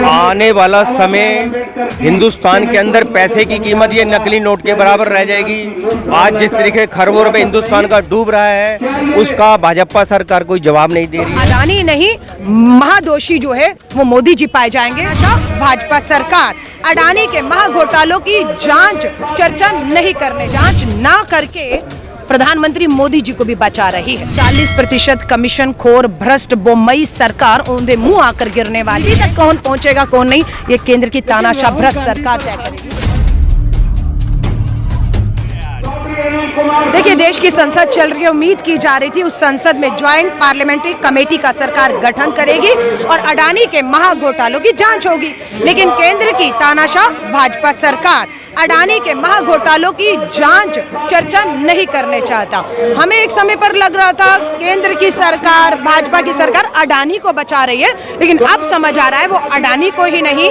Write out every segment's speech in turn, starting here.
आने वाला समय हिंदुस्तान के अंदर पैसे की कीमत ये नकली नोट के बराबर रह जाएगी। आज जिस तरीके खरबों रुपए हिंदुस्तान का डूब रहा है, उसका भाजपा सरकार कोई जवाब नहीं दे रही है। अडानी नहीं, महादोषी जो है वो मोदी जी पाए जाएंगे। भाजपा सरकार अडानी के महाघोटालों की जांच चर्चा नहीं करने, जांच ना करके प्रधानमंत्री मोदी जी को भी बचा रही है। 40% कमीशन खोर भ्रष्ट बोम्मई सरकार औंधे मुंह आकर गिरने वाली है। कौन पहुंचेगा कौन नहीं, ये केंद्र की तानाशाह भ्रष्ट सरकार तय करेगी। देखिए, देश की संसद चल रही है, उम्मीद की जा रही थी उस संसद में ज्वाइंट पार्लियामेंट्री कमेटी का सरकार गठन करेगी और अडानी के महाघोटालों की जांच होगी। लेकिन केंद्र की तानाशाह भाजपा सरकार अडानी के महाघोटालों की जांच चर्चा नहीं करने चाहता। हमें एक समय पर लग रहा था केंद्र की सरकार, भाजपा की सरकार अडानी को बचा रही है, लेकिन अब समझ आ रहा है वो अडानी को ही नहीं,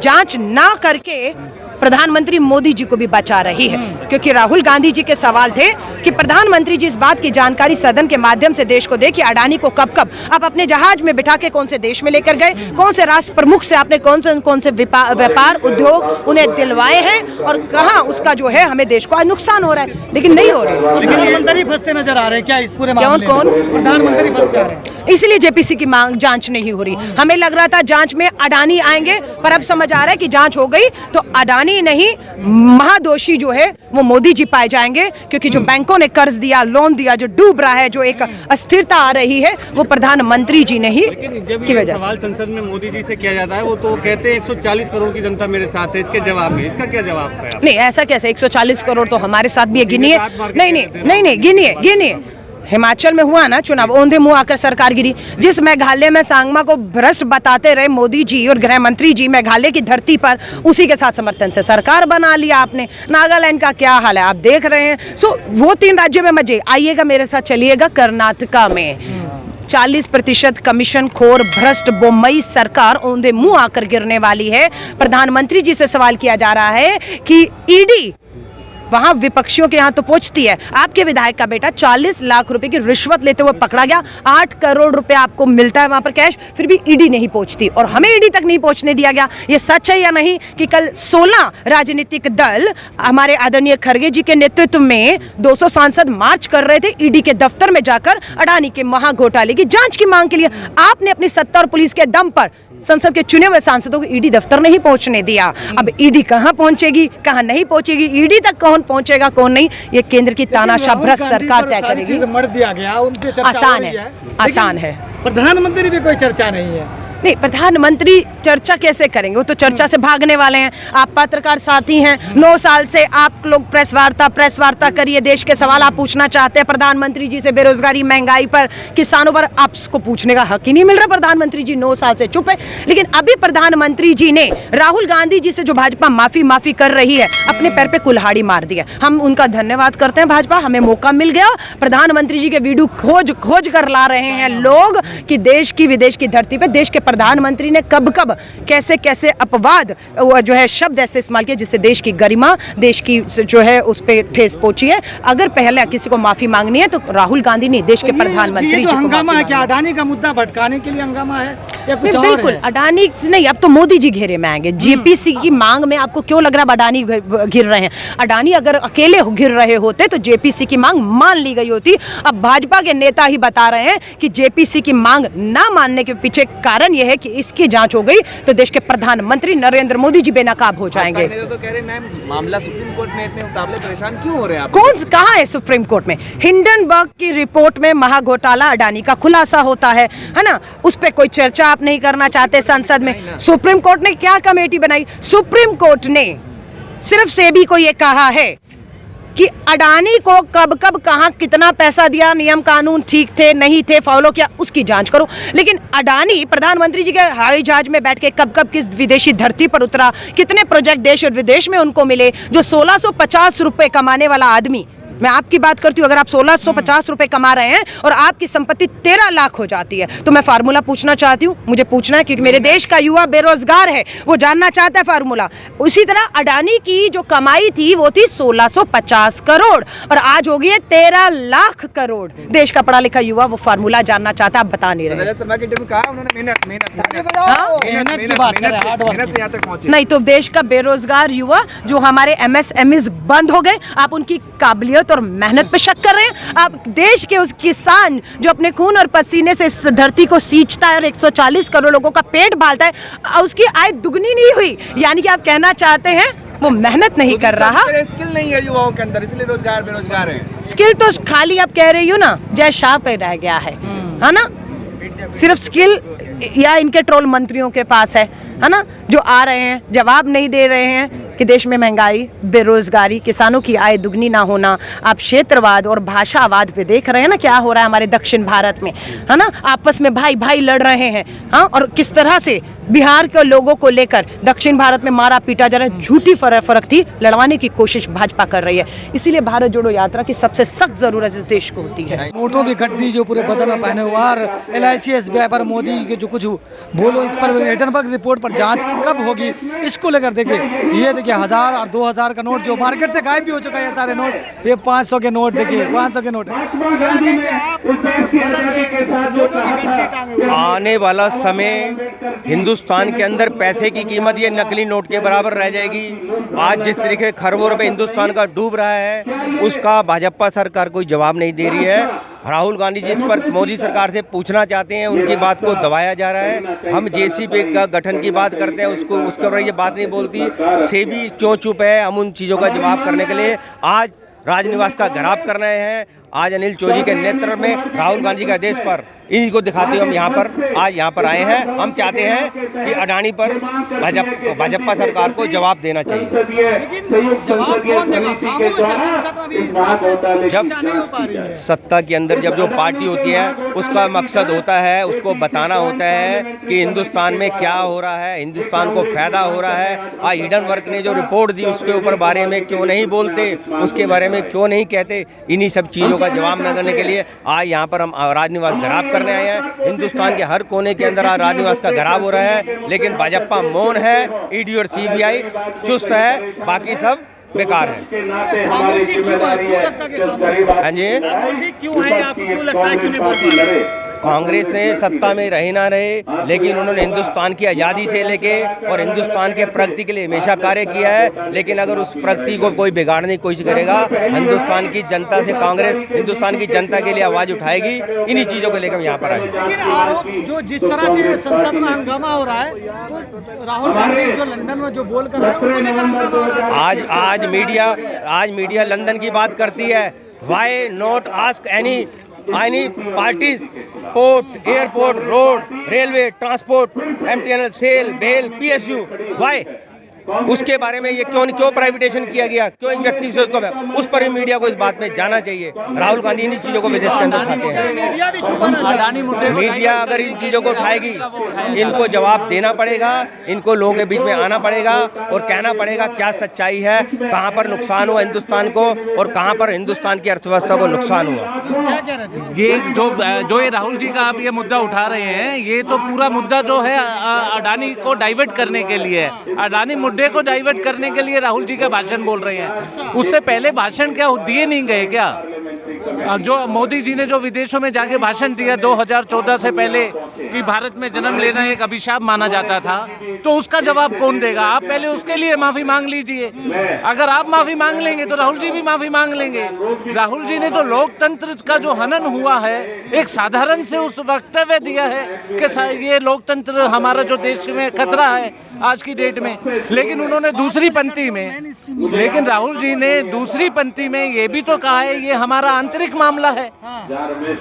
जांच ना करके प्रधानमंत्री मोदी जी को भी बचा रही है। क्योंकि राहुल गांधी जी के सवाल थे कि प्रधानमंत्री जी इस बात की जानकारी सदन के माध्यम से देश को दे कि अडानी को कब कब आप अपने जहाज में बिठा के कौन से देश में लेकर गए, कौन से राष्ट्र प्रमुख से आपने कौन से व्यापार उद्योग उन्हें दिलवाए हैं और कहां उसका जो है हमें देश को नुकसान हो रहा है। लेकिन नहीं हो रहे। प्रधानमंत्री फंसते नजर आ रहे हैं क्या इस पूरे मामले में? कौन प्रधानमंत्री फंसते आ रहे हैं, इसलिए जेपीसी की मांग जांच नहीं हो रही। हमें लग रहा था जांच में अडानी आएंगे, पर अब समझ आ रहा है कि जांच हो गई तो अडानी नहीं, महादोषी जो है वो मोदी जी पाए जाएंगे। क्योंकि जो बैंकों ने कर्ज दिया, लोन दिया, जो डूब रहा है, जो एक अस्थिरता आ रही है, वो प्रधानमंत्री जी नहीं की वजह से। सवाल संसद में मोदी जी से किया जाता है, वो तो कहते हैं 140 करोड़ की जनता मेरे साथ है, इसके जवाब में इसका क्या जवाब है? नहीं, ऐसा कैसे? 140 करोड़ तो हमारे साथ भी है, गिनिए। नहीं, गिनिए। हिमाचल में हुआ ना चुनाव, औंधे मुंह आकर सरकार गिरी। जिस मेघालय में सांगमा को भ्रष्ट बताते रहे मोदी जी और गृह मंत्री जी मेघालय की धरती पर, उसी के साथ समर्थन से सरकार बना लिया आपने। नागालैंड का क्या हाल है आप देख रहे हैं। सो वो 3 राज्यों में मजे। आइएगा मेरे साथ, चलिएगा कर्नाटका में 40% कमीशन खोर भ्रष्ट बोम्मई सरकार औंधे मुंह आकर गिरने वाली है। प्रधानमंत्री जी से सवाल किया जा रहा है कि ईडी वहां विपक्षियों के यहाँ तो पहुंचती है। आपके विधायक का बेटा 40 लाख रुपए की रिश्वत लेते हुए पकड़ा गया। 8 करोड़ रुपए आपको मिलता है वहां पर कैश, फिर भी ईडी नहीं पहुंचती और हमें ईडी तक नहीं पहुंचने दिया गया। ये सच है या नहीं कि कल 16 राजनीतिक दल हमारे आदरणीय खड़गे जी के नेतृत्व में 200 सांसद मार्च कर रहे थे ईडी के दफ्तर में जाकर अडानी के महाघोटाले की जांच की मांग के लिए। आपने अपनी सत्ता और पुलिस के दम पर संसद के चुने हुए सांसदों को ईडी दफ्तर नहीं पहुंचने दिया। अब ईडी कहां पहुंचेगी, कहां नहीं पहुंचेगी, ईडी तक कौन पहुंचेगा कौन नहीं, ये केंद्र की तानाशाह भ्रष्ट सरकार तय करेगी। मर दिया गया, उनके चर्चा आसान है। प्रधानमंत्री भी कोई चर्चा नहीं है। नहीं, प्रधानमंत्री चर्चा कैसे करेंगे? वो तो चर्चा से भागने वाले हैं। आप पत्रकार साथी हैं, 9 साल से आप लोग प्रेस वार्ता करिए, देश के सवाल आप पूछना चाहते हैं प्रधानमंत्री जी से, बेरोजगारी, महंगाई पर, किसानों पर आपको पूछने का हक ही नहीं मिल रहा। प्रधानमंत्री जी 9 साल से चुप है। लेकिन अभी प्रधानमंत्री जी ने राहुल गांधी जी से जो भाजपा माफी कर रही है, अपने पैर पे कुल्हाड़ी मार दिया। हम उनका धन्यवाद करते हैं। भाजपा, हमें मौका मिल गया। प्रधानमंत्री जी के वीडियो खोज कर ला रहे हैं लोग कि देश की विदेश की धरती पे देश के प्रधानमंत्री ने कब कैसे अपवाद जो है शब्द ऐसे इस्तेमाल किए जिससे देश की गरिमा, देश की जो है उस पे ठेस पहुंची है। अगर पहले किसी को माफी मांगनी है तो राहुल गांधी नहीं, देश के प्रधानमंत्री जी को हंगामा है क्या? अडानी का मुद्दा भटकाने के लिए हंगामा है या कुछ और है? बिल्कुल अडानी नहीं, अब तो मोदी जी घेरे में आएंगे। जेपीसी की मांग में आपको क्यों लग रहा है अडानी घिर रहे हैं? अडानी अगर अकेले घिर रहे होते तो जेपीसी की मांग मान ली गई होती। अब भाजपा के नेता ही बता रहे हैं कि जेपीसी की मांग ना मानने के पीछे कारण यह है कि इसकी जांच हो गई तो देश के प्रधानमंत्री नरेंद्र मोदी जी बेनकाब हो जाएंगे। तो कह रहे मैम, मामला सुप्रीम कोर्ट में इतने मुकाबले परेशान क्यों हो रहे हैं आप? कहाँ है सुप्रीम कोर्ट में? हिंडनबर्ग की रिपोर्ट में महाघोटाला अडानी का खुलासा होता है ना? उस पर कोई चर्चा आप नहीं करना चाहते संसद में। सुप्रीम कोर्ट ने क्या कमेटी बनाई? सुप्रीम कोर्ट ने सिर्फ सेबी को यह कहा है कि अडानी को कब कहां कितना पैसा दिया, नियम कानून ठीक थे नहीं थे, फॉलो किया, उसकी जांच करो। लेकिन अडानी प्रधानमंत्री जी के हवाई जहाज में बैठ के कब किस विदेशी धरती पर उतरा, कितने प्रोजेक्ट देश और विदेश में उनको मिले। जो 1650 रुपए कमाने वाला आदमी मैं आपकी बात करती हूँ, अगर आप 1650 रुपए कमा रहे हैं और आपकी संपत्ति 13 लाख हो जाती है, तो मैं फार्मूला पूछना चाहती हूँ, मुझे पूछना है क्योंकि मेरे देश का युवा बेरोजगार है, वो जानना चाहता है फार्मूला। उसी तरह अडानी की जो कमाई थी वो थी 1650 करोड़ और आज हो गई है 13 लाख करोड़। देश का पढ़ा लिखा युवा वो फार्मूला जानना चाहता है, आप बता नहीं रहे। नहीं तो देश का बेरोजगार युवा जो हमारे MSMEs बंद हो गए, आप उनकी काबिलियत और मेहनत पे शक कर रहे हैं। आप देश के उस किसान जो अपने खून और पसीने से इस धरती को सींचता है और 140 करोड़ लोगों का पेट पालता है, उसकी आय दुगनी नहीं हुई, यानी कि आप कहना चाहते हैं वो मेहनत नहीं कर रहा। स्किल नहीं है युवाओं के अंदर, इसलिए रोजगार बेरोजगार है। स्किल तो खाली आप कह रही हो ना, जय शाह पे रह गया है ना। सिर्फ स्किल या इनके ट्रोल मंत्रियों के पास है ना, जो आ रहे हैं जवाब नहीं दे रहे हैं कि देश में महंगाई, बेरोजगारी, किसानों की आय दुगनी ना होना। आप क्षेत्रवाद और भाषावाद पे देख रहे हैं ना क्या हो रहा है हमारे दक्षिण भारत में, है ना। आपस में भाई भाई लड़ रहे हैं, हाँ, और किस तरह से बिहार के लोगों को लेकर दक्षिण भारत में मारा पीटा जा रहा है। झूठी फर्क थी, लड़वाने की कोशिश भाजपा कर रही है। इसीलिए भारत जोड़ो यात्रा की सबसे सख्त जरूरत इस देश को होती है। नोटों की गड्डी जो पूरे बदन में पहने हुआ और LIC SBI पर मोदी के जो कुछ बोलो, इस पर हिडनबर्ग रिपोर्ट पर जांच कब होगी, इसको लेकर देखिए, ये देखिए 1000 और 2000 का नोट जो मार्केट से गायब भी हो चुका है, ये सारे नोट, ये 500 के नोट देखिए, 500 के नोट। आने वाला समय हिंदुस्तान के अंदर पैसे की कीमत ये नकली नोट के बराबर रह जाएगी। आज जिस तरीके खरबों रुपए हिंदुस्तान का डूब रहा है, उसका भाजपा सरकार कोई जवाब नहीं दे रही है। राहुल गांधी जिस पर मोदी सरकार से पूछना चाहते हैं, उनकी बात को दबाया जा रहा है। हम JCB का गठन की बात करते हैं, उसके ऊपर ये बात नहीं बोलती। सेबी क्यों चुप है, हम उन चीज़ों का जवाब करने के लिए आज राजनिवास का घेराव कर रहे हैं। आज अनिल चौधरी के नेतृत्व में राहुल गांधी का देश पर, इन्हीं को दिखाते हुए हम यहाँ पर आए हैं। हम चाहते हैं कि अडानी पर भाजपा सरकार को जवाब देना चाहिए। जब सत्ता के अंदर जब जो पार्टी होती है, उसका मकसद होता है, उसको बताना होता है कि हिंदुस्तान में क्या हो रहा है, हिंदुस्तान को फायदा हो रहा है। आज हिडनबर्ग ने जो रिपोर्ट दी उसके ऊपर बारे में क्यों नहीं बोलते, उसके बारे में क्यों नहीं कहते। इन्हीं सब चीज़ों का जवाब न करने के लिए आज यहाँ पर हम राजनिवास घेराव करने आए हैं। हिंदुस्तान के हर कोने के अंदर आज राजनिवास का घेराव हो रहा है, लेकिन भाजपा मौन है, ED और CBI चुस्त है, बाकी सब बेकार है। हाँ जी, क्यों है, आपको क्यों लगता है, क्यों नहीं बोल पा रहे? कांग्रेस ने सत्ता में रहे ना रहे, लेकिन उन्होंने हिंदुस्तान की आज़ादी से लेके और हिंदुस्तान के प्रगति के लिए हमेशा कार्य किया है। लेकिन अगर उस प्रगति को कोई बिगाड़ने की कोशिश करेगा, हिंदुस्तान की जनता से कांग्रेस हिंदुस्तान की जनता के लिए आवाज़ उठाएगी। इन्हीं चीज़ों को लेकर यहाँ पर आए। लेकिन आरोप जो जिस तरह से संसद में हंगामा हो रहा है, तो राहुल गांधी जो लंदन में जो बोल कर रहे हैं, उनको लेकर हंगामा हो रहा है। आज मीडिया लंदन की बात करती है। Why not ask any parties, port, airport, road, railway, transport, MTNL, SAIL, BEL, PSU, why उसके बारे में ये क्यों प्राइवेटाइजेशन किया गया, क्यों एक व्यक्ति विशेष को, उस पर भी मीडिया को इस बात में जाना चाहिए। राहुल गांधी इन चीज़ों को विदेश के अंदर उठाते हैं। मीडिया अगर इन चीज़ों को उठाएगी, इनको जवाब देना पड़ेगा, इनको लोगों के बीच में आना पड़ेगा और कहना पड़ेगा क्या सच्चाई है, कहाँ पर नुकसान हुआ हिंदुस्तान को और कहाँ पर हिंदुस्तान की अर्थव्यवस्था को नुकसान हुआ। ये जो ये राहुल जी का आप ये मुद्दा उठा रहे हैं, ये तो पूरा मुद्दा जो है अडानी को डाइवर्ट करने के लिए है। अडानी मुद्दे को डाइवर्ट करने के लिए राहुल जी का भाषण बोल रहे हैं। उससे पहले भाषण क्या दिए नहीं गए क्या? जो मोदी जी ने जो विदेशों में जाके भाषण दिया 2014 से पहले कि भारत में जन्म लेना एक अभिशाप माना जाता था, तो उसका जवाब कौन देगा? आप पहले उसके लिए माफी मांग लीजिए। अगर आप माफी मांग लेंगे तो राहुल जी भी माफी मांग लेंगे। राहुल जी ने तो लोकतंत्र का जो हनन हुआ है, एक साधारण से उस वक्तव्य दिया है कि ये लोकतंत्र हमारा जो देश में खतरा है आज की डेट में, लेकिन उन्होंने दूसरी पंक्ति में, लेकिन राहुल जी ने दूसरी पंक्ति में ये भी तो कहा है ये हमारा आंतरिक मामला है।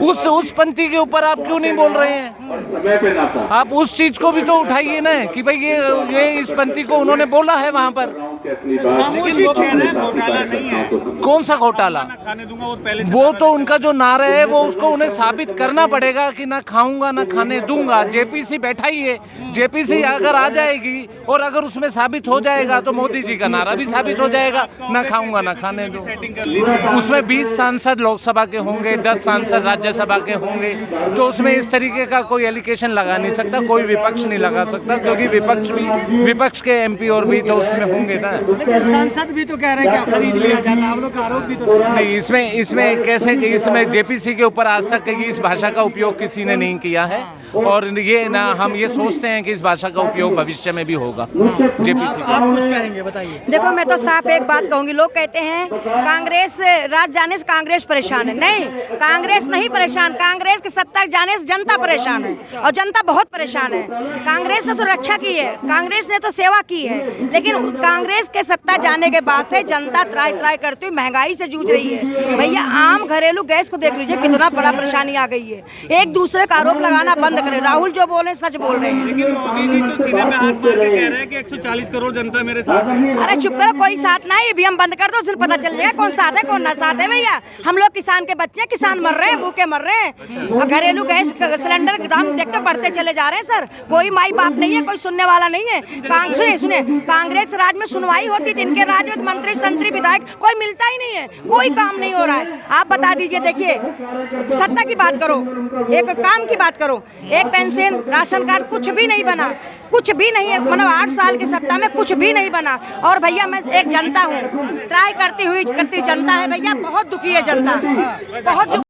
उस पंक्ति के ऊपर आप क्यों नहीं बोल रहे हैं? आप उस चीज को भी तो उठाइए ना कि भाई ये इस पंक्ति को उन्होंने बोला है वहां पर। लेकिन वो कह रहे हैं घोटाला नहीं है। कौन सा घोटाला? ना खाने दूंगा वो पहले से वो पता तो है। उनका जो नारा है वो उसको उन्हें साबित करना पड़ेगा कि ना खाऊंगा ना खाने दूंगा। जेपीसी बैठा ही है, जेपीसी अगर आ जाएगी और अगर उसमें साबित हो जाएगा तो मोदी जी का नारा भी साबित हो जाएगा, ना खाऊंगा ना खाने दूंगा। सेटिंग कर ली थी। उसमें 20 सांसद लोकसभा के होंगे, 10 सांसद राज्यसभा के होंगे, तो उसमें इस तरीके का कोई एलिगेशन लगा नहीं सकता, कोई विपक्ष नहीं लगा सकता, क्योंकि विपक्ष के एमपी और भी तो उसमें होंगे ना। लेकिन सांसद भी तो कह रहे हैं कि खरीद लिया जाता है, आप लोग का आरोप भी तो नहीं, इसमें कैसे कि इसमें जेपीसी के ऊपर आज तक इस भाषा का उपयोग किसी ने नहीं किया है, और ये ना हम ये सोचते हैं कि इस भाषा का उपयोग भविष्य में भी होगा जेपीसी आप कुछ कहेंगे, बताइए। देखो मैं तो साफ एक बात कहूंगी, लोग कहते हैं कांग्रेस राज जाने से कांग्रेस परेशान है। नहीं, कांग्रेस नहीं परेशान, कांग्रेस की सत्ता जाने से जनता परेशान है, और जनता बहुत परेशान है। कांग्रेस ने तो रक्षा की है, कांग्रेस ने तो सेवा की है, लेकिन कांग्रेस के सत्ता जाने के बाद से जनता त्राई त्राई करती हुई महंगाई से जूझ रही है। भैया आम घरेलू गैस को देख लीजिए, कितना बड़ा परेशानी आ गई है। एक दूसरे का आरोप लगाना बंद करें। राहुल जो बोले सच बोल रहे हैं। लेकिन मोदी जी तो सीने पे हाथ मार के कह रहे हैं कि 140 करोड़ जनता मेरे साथ है। अरे चुप करो, कोई साथ नहीं, भी हम बंद कर दो, फिर पता चल जाएगा कौन साथ है कौन ना साथ है। भैया हम लोग किसान के बच्चे, किसान मर रहे हैं, भूखे मर रहे हैं, और घरेलू गैस सिलेंडर के दाम देखते बढ़ते चले जा रहे हैं। सर कोई माई बाप नहीं है, कोई सुनने वाला नहीं है। सुने कांग्रेस राज में सुनवाई होती थी, इनके राज में मंत्री संतरी विधायक कोई मिलता ही नहीं है, कोई काम नहीं हो रहा है। आप बता दीजिए, देखिए सत्ता की बात करो, एक काम की बात करो, एक पेंशन राशन कार्ड कुछ भी नहीं बना, कुछ भी नहीं है, मतलब 8 साल की सत्ता में कुछ भी नहीं बना। और भैया मैं एक जनता हूँ, ट्राई करती हुई जनता है भैया, बहुत दुखी है जनता, बहुत